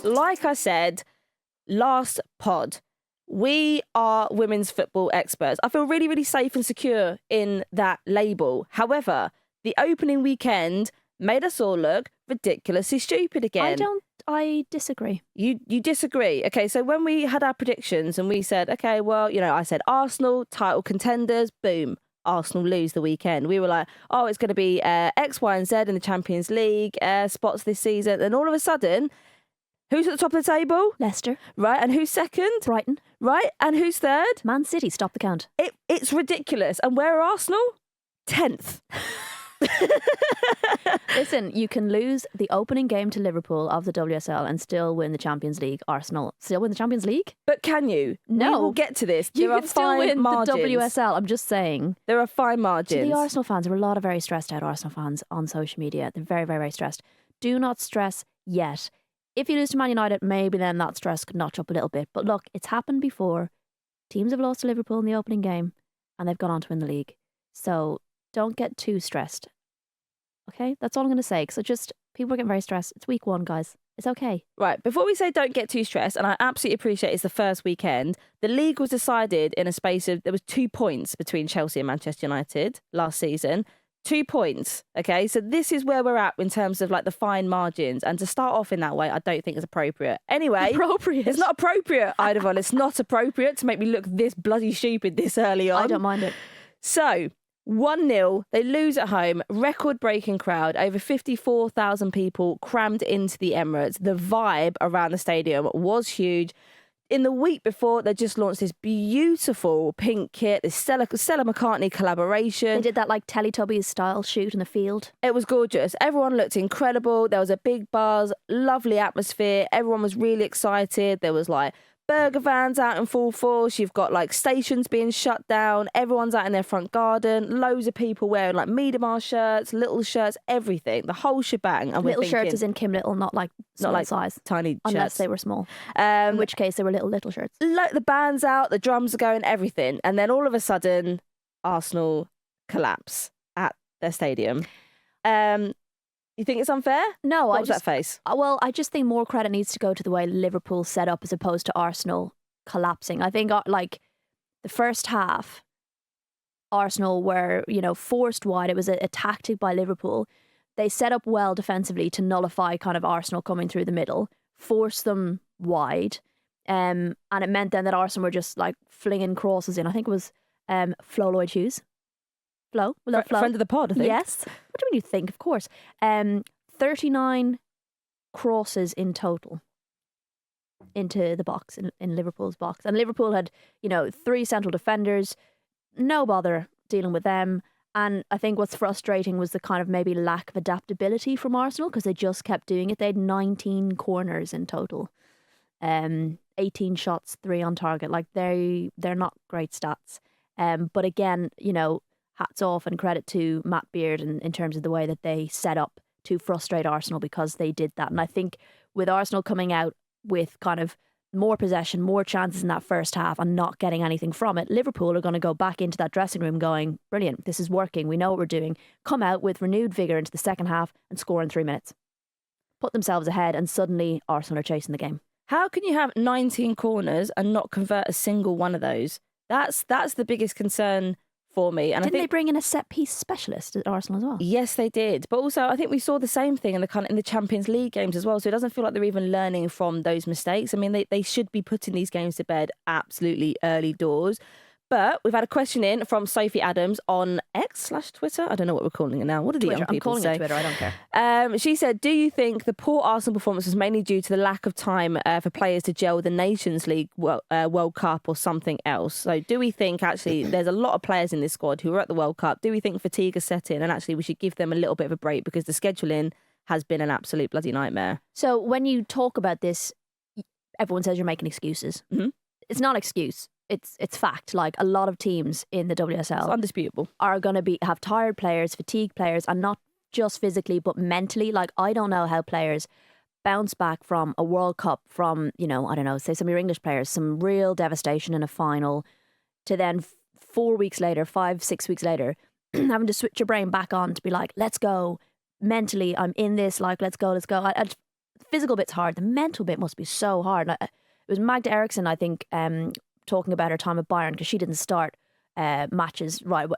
like I said, last pod, we are women's football experts. I feel really, really safe and secure in that label. However, the opening weekend made us all look ridiculously stupid again. I disagree. You disagree? Okay, so when we had our predictions and we said, okay, well, I said Arsenal, title contenders, boom, Arsenal lose the weekend. We were like, oh, it's going to be X, Y, and Z in the Champions League spots this season. And all of a sudden, who's at the top of the table? Leicester. Right, and who's second? Brighton. Right, and who's third? Man City. Stop the count. It's ridiculous. And where are Arsenal? 10th. Listen, you can lose the opening game to Liverpool of the WSL and still win the Champions League. Arsenal still win the Champions League? But can you? No. We will get to this. You there can are still fine win margins. the WSL. I'm just saying. There are fine margins. To the Arsenal fans, there were a lot of very stressed out Arsenal fans on social media. They're very, very, very stressed. Do not stress yet. If you lose to Man United, maybe then that stress could notch up a little bit. But look, it's happened before. Teams have lost to Liverpool in the opening game and they've gone on to win the league. So don't get too stressed. Okay, that's all I'm going to say. Because people are getting very stressed. It's week 1, guys. It's okay. Right, before we say don't get too stressed, and I absolutely appreciate it's the first weekend, the league was decided in a space of, there was 2 points between Chelsea and Manchester United last season. 2 points, okay? So this is where we're at in terms of like the fine margins. And to start off in that way, I don't think is appropriate. Anyway, it's not appropriate, Idavon. It's not appropriate to make me look this bloody stupid this early on. I don't mind it. So 1-0, they lose at home, record-breaking crowd, over 54,000 people crammed into the Emirates. The vibe around the stadium was huge. In the week before, they just launched this beautiful pink kit, this Stella McCartney collaboration. They did that like Teletubbies style shoot in the field. It was gorgeous. Everyone looked incredible. There was a big buzz, lovely atmosphere. Everyone was really excited. There was like burger vans out in full force. You've got like stations being shut down. Everyone's out in their front garden. Loads of people wearing like Miedemar shirts, little shirts, everything. The whole shebang. And little shirts is in Kim Little, not like size. Tiny Unless shirts. they were small. In which case they were little shirts. The band's out, the drums are going, everything. And then all of a sudden, Arsenal collapse at their stadium. You think it's unfair? No, what was that face? Well, I just think more credit needs to go to the way Liverpool set up as opposed to Arsenal collapsing. I think like the first half, Arsenal were, forced wide. It was a tactic by Liverpool. They set up well defensively to nullify kind of Arsenal coming through the middle, force them wide. And it meant then that Arsenal were just like flinging crosses in. I think it was Flo Lloyd-Hughes. Flo? Friend of the pod, I think. Yes. What do you think? Of course. 39 crosses in total into the box, in Liverpool's box. And Liverpool had, 3 central defenders, no bother dealing with them. And I think what's frustrating was the kind of maybe lack of adaptability from Arsenal because they just kept doing it. They had 19 corners in total. 18 shots, 3 on target. Like they're not great stats. But again, hats off and credit to Matt Beard in terms of the way that they set up to frustrate Arsenal because they did that. And I think with Arsenal coming out with kind of more possession, more chances in that first half and not getting anything from it, Liverpool are going to go back into that dressing room going, brilliant, this is working, we know what we're doing. Come out with renewed vigour into the second half and score in 3 minutes. Put themselves ahead and suddenly Arsenal are chasing the game. How can you have 19 corners and not convert a single one of those? That's the biggest concern for me. And Didn't they bring in a set piece specialist at Arsenal as well? Yes, they did. But also, I think we saw the same thing in the Champions League games as well. So it doesn't feel like they're even learning from those mistakes. I mean, they should be putting these games to bed absolutely early doors. But we've had a question in from Sophie Adams on X/Twitter. I don't know what we're calling it now. What do the young people say? I'm calling it Twitter. I don't care. She said, do you think the poor Arsenal performance was mainly due to the lack of time for players to gel with the Nations League World Cup or something else? So do we think actually there's a lot of players in this squad who were at the World Cup? Do we think fatigue has set in and actually we should give them a little bit of a break because the scheduling has been an absolute bloody nightmare? So when you talk about this, everyone says you're making excuses. Mm-hmm. It's not an excuse. It's fact. Like a lot of teams in the WSL, it's undisputable, are going to have tired players, fatigued players, and not just physically but mentally. Like I don't know how players bounce back from a World Cup, from I don't know, say some of your English players, some real devastation in a final, to then 4 weeks later, 5-6 weeks later, having to switch your brain back on to be like, let's go mentally. I'm in this. Like let's go. physical bit's hard. The mental bit must be so hard. It was Magda Eriksson, I think, talking about her time at Bayern, because she didn't start matches right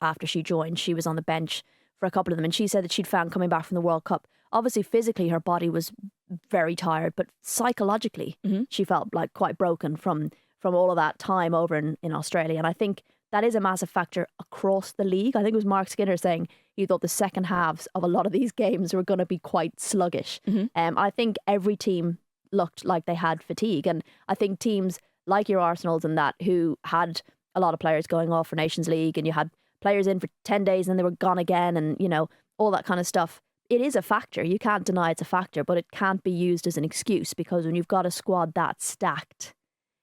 after she joined. She was on the bench for a couple of them, and she said that she'd found coming back from the World Cup, obviously physically her body was very tired, but psychologically she felt like quite broken from all of that time over in Australia. And I think that is a massive factor across the league. I think it was Mark Skinner saying he thought the second halves of a lot of these games were going to be quite sluggish. I think every team looked like they had fatigue, and I think teams like your Arsenals and that, who had a lot of players going off for Nations League, and you had players in for 10 days and then they were gone again, and all that kind of stuff. It is a factor. You can't deny it's a factor, but it can't be used as an excuse, because when you've got a squad that stacked,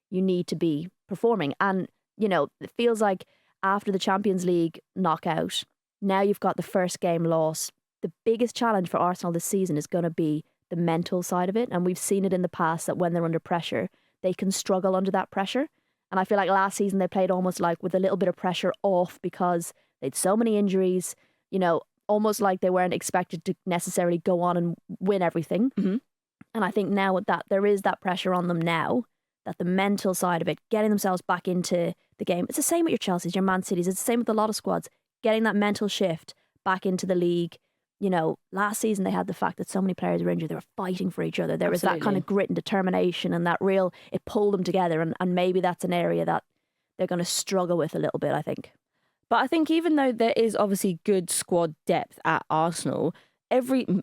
you need to be performing. And it feels like after the Champions League knockout, now you've got the first game loss. The biggest challenge for Arsenal this season is going to be the mental side of it. And we've seen it in the past that when they're under pressure, they can struggle under that pressure. And I feel like last season they played almost like with a little bit of pressure off, because they'd so many injuries, almost like they weren't expected to necessarily go on and win everything. And I think now that there is that pressure on them now, that the mental side of it, getting themselves back into the game. It's the same with your Chelseas, your Man Cities. It's the same with a lot of squads. Getting that mental shift back into the league. Last season they had the fact that so many players were injured. They were fighting for each other. There was that kind of grit and determination, and that it pulled them together. And maybe that's an area that they're going to struggle with a little bit, I think. But I think even though there is obviously good squad depth at Arsenal,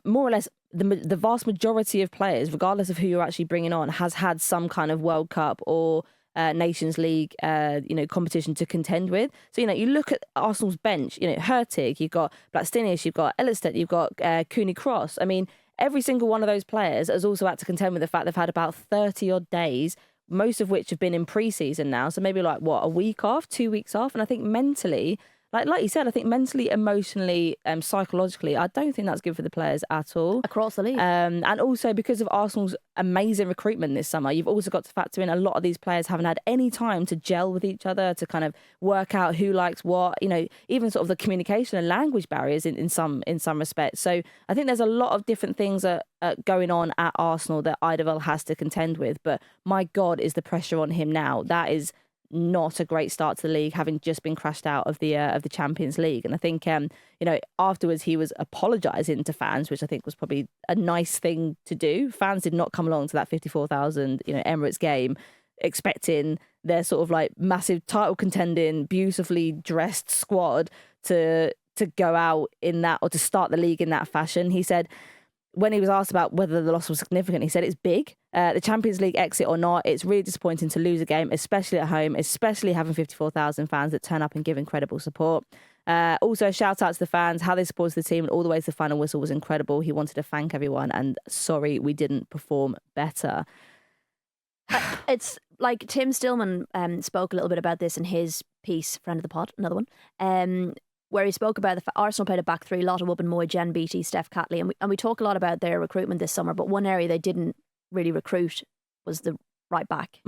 more or less the vast majority of players, regardless of who you're actually bringing on, has had some kind of World Cup or Nations League, competition to contend with. So, you look at Arsenal's bench, Hurtig, you've got Blackstenius, you've got Ellisted, you've got Cooney Cross. I mean, every single one of those players has also had to contend with the fact they've had about 30 odd days, most of which have been in pre-season now. So maybe a week off, 2 weeks off. And I think mentally, like you said, I think mentally, emotionally, psychologically, I don't think that's good for the players at all. Across the league. And also because of Arsenal's amazing recruitment this summer, you've also got to factor in a lot of these players haven't had any time to gel with each other, to kind of work out who likes what, even sort of the communication and language barriers in some respects. So I think there's a lot of different things going on at Arsenal that Eidevall has to contend with. But my God, is the pressure on him now. That is not a great start to the league, having just been crashed out of the Champions League. And I think afterwards he was apologising to fans, which I think was probably a nice thing to do. Fans did not come along to that 54,000 Emirates game expecting their sort of like massive title contending, beautifully dressed squad to go out in that, or to start the league in that fashion. He said, when he was asked about whether the loss was significant, he said it's big. The Champions League exit or not, it's really disappointing to lose a game, especially at home, especially having 54,000 fans that turn up and give incredible support. Also, a shout out to the fans, how they supported the team and all the way to the final whistle was incredible. He wanted to thank everyone, and sorry we didn't perform better. It's like Tim Stillman spoke a little bit about this in his piece, friend of the pod, another one, where he spoke about Arsenal played a back three, Lotta Wubben-Moy, Jen Beattie, Steph Catley, and we talk a lot about their recruitment this summer, but one area they didn't really recruit was the right back.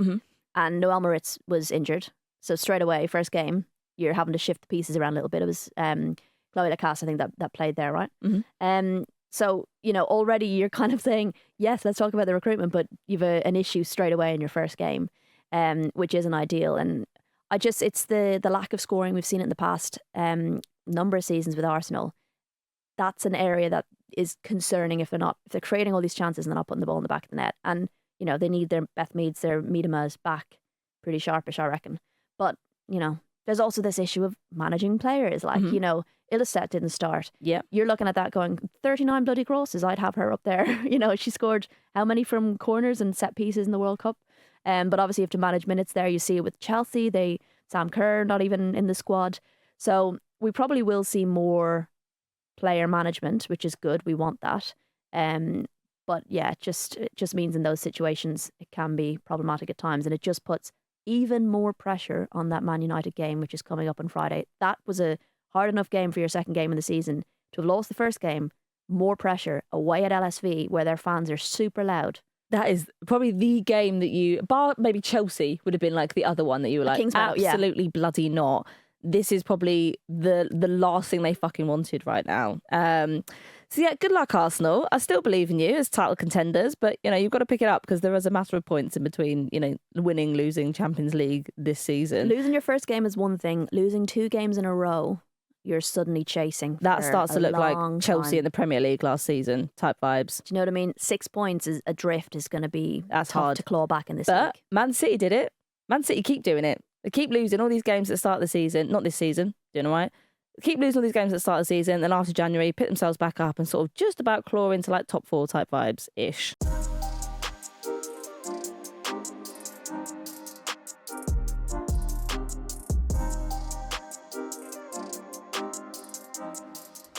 And Noel Moritz was injured, so straight away, first game, you're having to shift the pieces around a little bit. It was Chloe Lacasse, I think, that played there, right? So, already you're kind of saying, yes, let's talk about the recruitment, but you've an issue straight away in your first game, which isn't ideal. And it's the lack of scoring. We've seen it in the past number of seasons with Arsenal. That's an area that is concerning if they're creating all these chances and they're not putting the ball in the back of the net. And, they need their Beth Meads, their Miedema's back pretty sharpish, I reckon. But, there's also this issue of managing players. Like, Illiset didn't start. Yeah. You're looking at that going, 39 bloody crosses, I'd have her up there. She scored how many from corners and set pieces in the World Cup? But obviously you have to manage minutes there. You see it with Chelsea, Sam Kerr not even in the squad. So we probably will see more player management, which is good. We want that. But yeah, it just means in those situations it can be problematic at times, and it just puts even more pressure on that Man United game, which is coming up on Friday. That was a hard enough game for your second game in the season. To have lost the first game, more pressure away at LSV, where their fans are super loud. That is probably the game that bar maybe Chelsea would have been like the other one that you were like, absolutely bloody not. This is probably the last thing they fucking wanted right now. So yeah, good luck, Arsenal. I still believe in you as title contenders, but you've got to pick it up because there is a matter of points in between, winning, losing Champions League this season. Losing your first game is one thing. Losing 2 games in a row, you're suddenly chasing. That starts to look like Chelsea time. in the Premier League last season type vibes. Do you know what I mean? 6 points is adrift is going to be That's tough hard to claw back in this But league. Man City did it. Man City keep doing it. They keep losing all these games at the start of the season. Not this season, doing all right. Keep losing all these games at the start of the season. Then after January, pick themselves back up and sort of just about claw into like top 4 type vibes-ish.